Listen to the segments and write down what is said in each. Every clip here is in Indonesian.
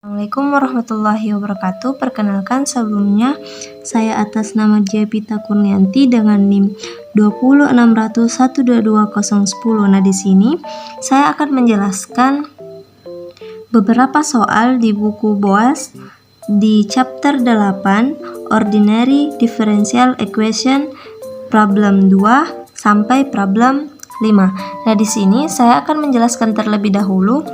Assalamualaikum warahmatullahi wabarakatuh. Perkenalkan, sebelumnya saya atas nama Jepita Kurnianti dengan NIM 20600122010. Nah, di sini saya akan menjelaskan beberapa soal di buku BOAS di chapter 8 Ordinary Differential Equation problem 2 sampai problem 5. Nah, di sini saya akan menjelaskan terlebih dahulu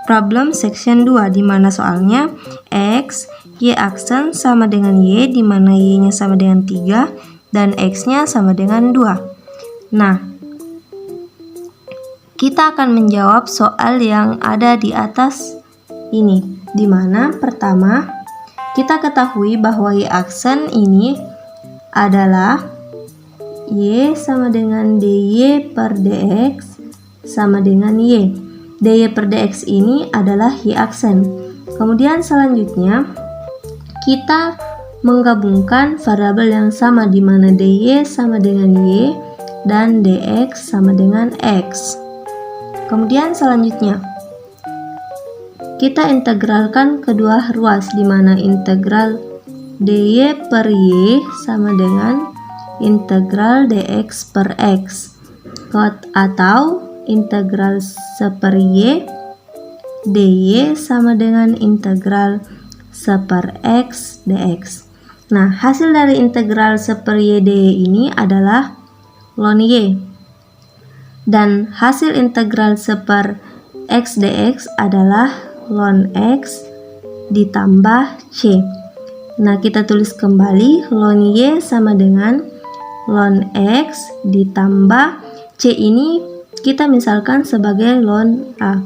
problem section 2 di mana soalnya X, Y aksen sama dengan Y di mana Y-nya sama dengan 3 dan X-nya sama dengan 2. Nah, kita akan menjawab soal yang ada di atas ini, di mana pertama kita ketahui bahwa Y aksen ini adalah Y sama dengan DY per DX sama dengan Y. DY per DX ini adalah Y aksen. Kemudian selanjutnya kita menggabungkan variabel yang sama di mana DY sama dengan Y dan DX sama dengan X. Kemudian selanjutnya kita integralkan kedua ruas di mana integral DY per Y sama dengan integral DX per X atau integral seper Y dy sama dengan integral seper X dx. Nah, hasil dari integral seper Y dy ini adalah ln Y dan hasil integral seper X dx adalah ln X ditambah C. Nah, kita tulis kembali ln Y sama dengan ln X ditambah C ini kita misalkan sebagai ln A,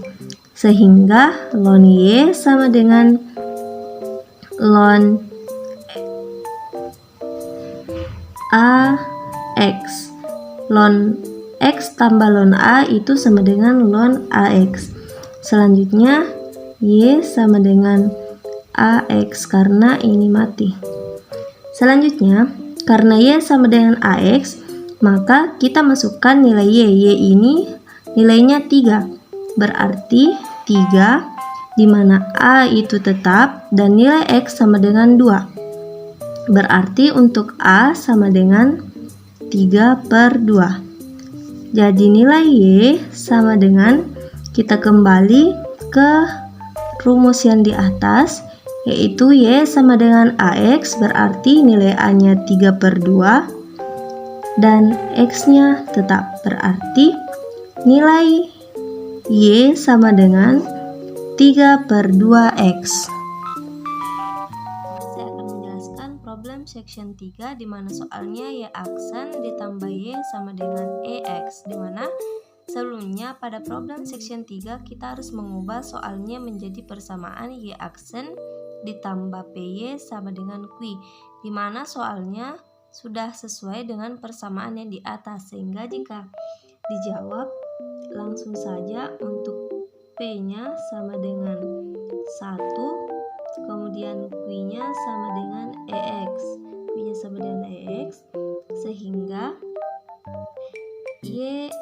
sehingga ln Y sama dengan ln AX. Ln X tambah ln A itu sama dengan ln AX. Selanjutnya Y sama dengan AX karena ini mati. Selanjutnya karena Y sama dengan AX, maka kita masukkan nilai Y ini nilainya 3. Berarti 3 di mana A itu tetap dan nilai X sama dengan 2. Berarti untuk A sama dengan 3 per 2. Jadi nilai Y sama dengan, kita kembali ke rumus yang di atas, yaitu Y sama dengan AX, berarti nilai A-nya 3 per 2 dan X-nya tetap, berarti nilai Y sama dengan 3 per 2X. Saya akan menjelaskan problem section 3 di mana soalnya Y aksen ditambah Y sama dengan EX, di mana sebelumnya pada problem section 3 kita harus mengubah soalnya menjadi persamaan Y aksen ditambah PY sama dengan Q, di mana soalnya sudah sesuai dengan persamaan yang di atas, sehingga jika dijawab langsung saja untuk P-nya sama dengan 1, kemudian Q-nya sama dengan EX, Q-nya sama dengan EX, sehingga Y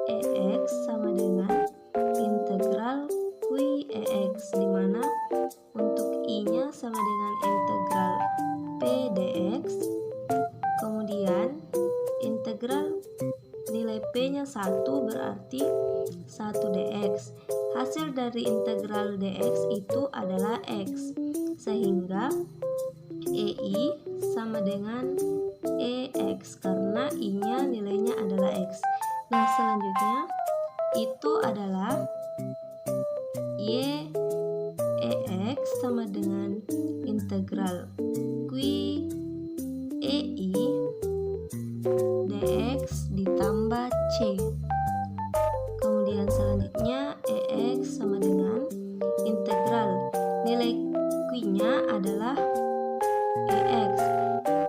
EX sama dengan integral Q EX, di mana untuk I-nya sama dengan integral P dx. Kemudian integral nilai P-nya 1 berarti 1 dx. Hasil dari integral dx itu adalah X, sehingga EI sama dengan EX karena I-nya nilainya adalah X. Nah, selanjutnya itu adalah Y EX sama dengan integral Q EI dx ditambah C. Kemudian selanjutnya EX sama dengan integral nilai Q-nya adalah EX.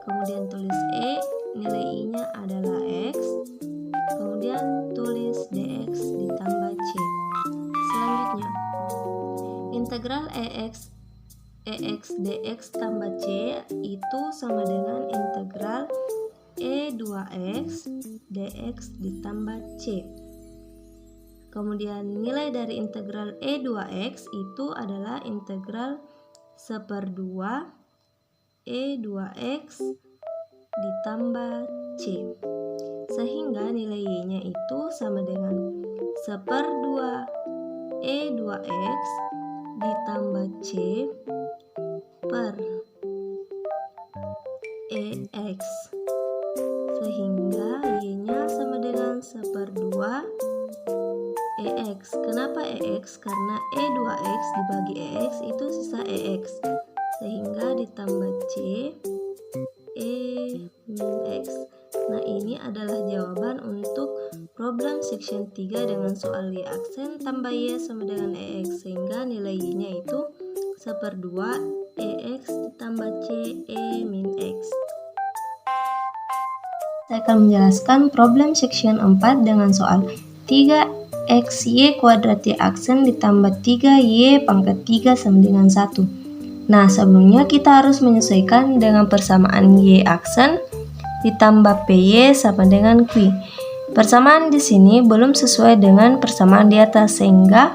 Kemudian tulis E, nilai I-nya adalah X. Kemudian tulis dx ditambah C. Selanjutnya integral EX dx tambah C itu sama dengan integral E2X dx ditambah C. Kemudian nilai dari integral E2x itu adalah integral 1/2 E2x ditambah C. Sehingga nilai Y-nya itu sama dengan 1/2 E2x ditambah C per EX. Sehingga Y-nya sama dengan 1/2 EX. Kenapa EX? Karena E2X dibagi EX itu sisa EX. Sehingga ditambah C E min X. Nah, ini adalah jawaban untuk problem section 3 dengan soal Y aksen tambah Y sama dengan EX. Sehingga nilai Y-nya itu 1/2 EX ditambah C E min X. Saya akan menjelaskan problem section 4 dengan soal 3xy kuadrat Y aksen ditambah 3y pangkat 3 sama dengan 1. Nah, sebelumnya kita harus menyesuaikan dengan persamaan Y aksen ditambah PY sama dengan Q. Persamaan di sini belum sesuai dengan persamaan di atas, sehingga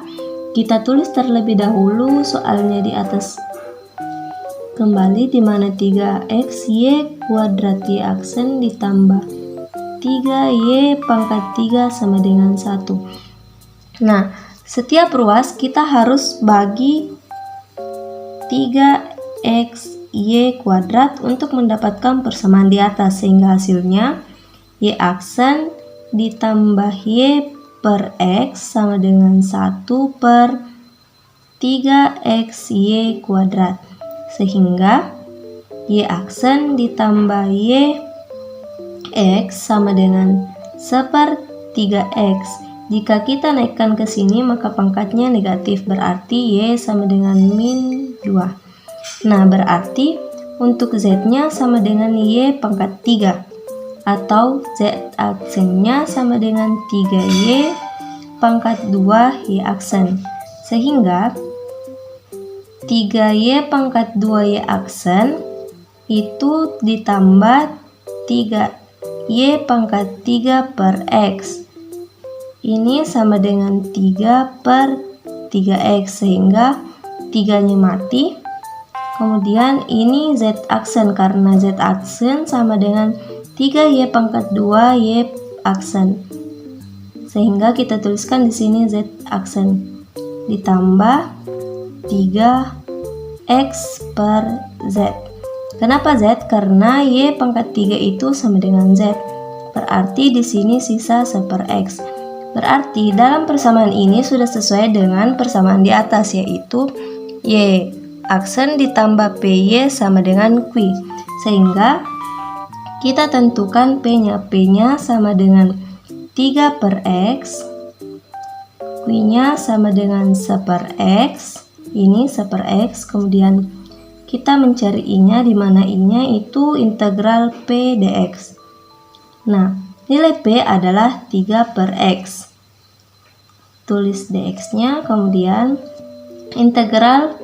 kita tulis terlebih dahulu soalnya di atas. Kembali di mana 3xy kuadrat Y aksen ditambah 3y pangkat 3 sama dengan 1. Nah, setiap ruas kita harus bagi 3xy kuadrat untuk mendapatkan persamaan di atas, sehingga hasilnya Y aksen ditambah Y per X sama dengan 1 per 3xy kuadrat. Sehingga Y aksen ditambah Y X sama dengan 1/3x. Jika kita naikkan ke sini maka pangkatnya negatif, berarti Y sama dengan min 2. Nah, berarti untuk Z-nya sama dengan Y pangkat 3, atau Z aksennya sama dengan 3Y pangkat 2 Y aksen. Sehingga 3Y pangkat 2 Y aksen itu ditambah 3Y pangkat 3 per X. Ini sama dengan 3 per 3X, sehingga 3-nya mati. Kemudian ini Z aksen, karena Z aksen sama dengan 3Y pangkat 2 Y aksen. Sehingga kita tuliskan di sini Z aksen ditambah 3X per Z. Kenapa Z? Karena Y pangkat 3 itu sama dengan Z. Berarti di sini sisa 1/X. Berarti dalam persamaan ini sudah sesuai dengan persamaan di atas, yaitu Y aksen ditambah PY sama dengan Q. Sehingga kita tentukan P-nya. P-nya sama dengan 3 per X. Q-nya sama dengan 1/X. Ini 1/X. Kemudian kita mencari I-nya, di mana I-nya itu integral P dx. Nah, nilai P adalah 3 per X. Tulis dx-nya, kemudian integral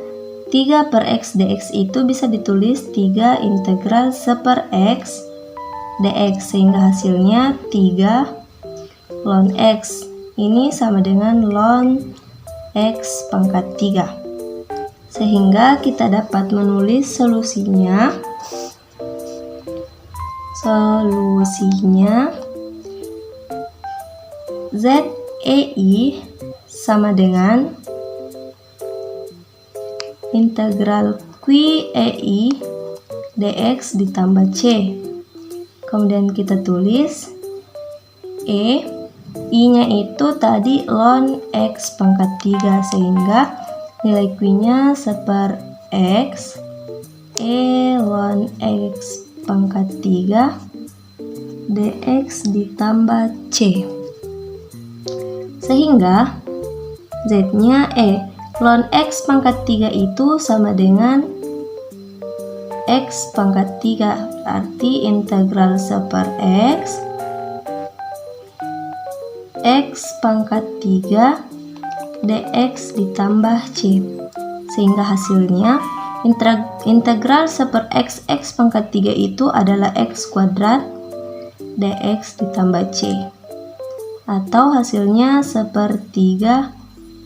3 per X dx itu bisa ditulis 3 integral 1/X dx, sehingga hasilnya 3 ln X. Ini sama dengan ln X pangkat 3. Sehingga kita dapat menulis solusinya. ZEI sama dengan integral QEI dx ditambah C. Kemudian kita tulis I-nya itu tadi ln X pangkat 3, sehingga nilai Q-nya 1/X ln X pangkat 3 dx ditambah C. Sehingga Z-nya ln X pangkat 3 itu sama dengan X pangkat 3. Berarti integral 1/X X pangkat 3 dx ditambah C. Sehingga hasilnya integral 1/X X pangkat 3 itu adalah X kuadrat dx ditambah C. atau hasilnya sepertiga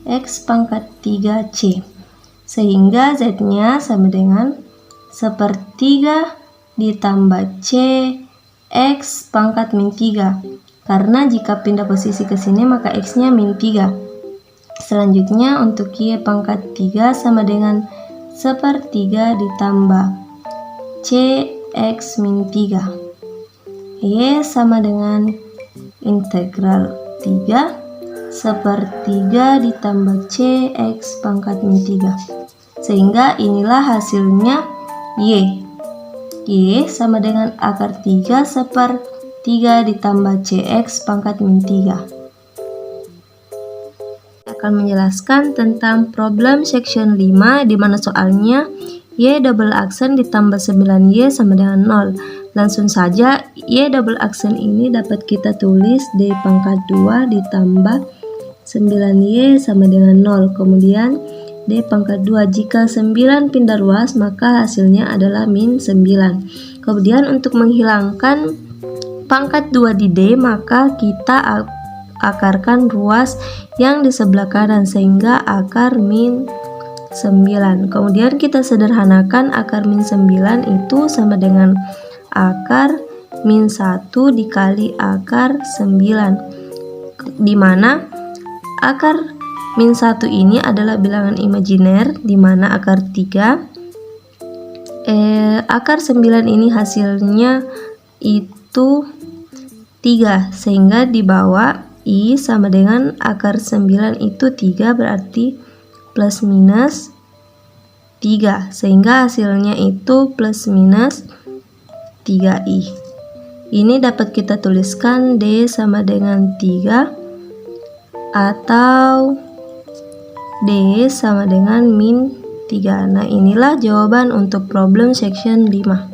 X pangkat 3C, sehingga Z-nya sama dengan sepertiga ditambah C X pangkat min 3, karena jika pindah posisi ke sini maka X-nya min 3. Selanjutnya untuk Y pangkat 3 sama dengan sepertiga ditambah C X min 3. Y sama dengan integral 3 sepertiga ditambah C X pangkat min 3. Sehingga inilah hasilnya Y. Y sama dengan akar 3 sepertiga ditambah CX pangkat min 3. Akan menjelaskan tentang problem section 5 di mana soalnya Y double aksen ditambah 9Y sama dengan 0. Langsung saja Y double aksen ini dapat kita tulis D pangkat 2 ditambah 9Y sama dengan 0. Kemudian D pangkat 2, jika 9 pindah ruas maka hasilnya adalah min 9. Kemudian untuk menghilangkan pangkat 2 di D maka kita akarkan ruas yang di sebelah kanan sehingga akar min 9. Kemudian kita sederhanakan akar min 9 itu sama dengan akar min 1 dikali akar 9, di mana akar min 1 ini adalah bilangan imajiner, di mana akar 3 akar 9 ini hasilnya itu 3, sehingga di bawah I sama dengan akar 9 itu 3, berarti plus minus 3, sehingga hasilnya itu plus minus 3I. Ini dapat kita tuliskan D sama dengan 3 atau D sama dengan min 3. Nah, inilah jawaban untuk problem section 5.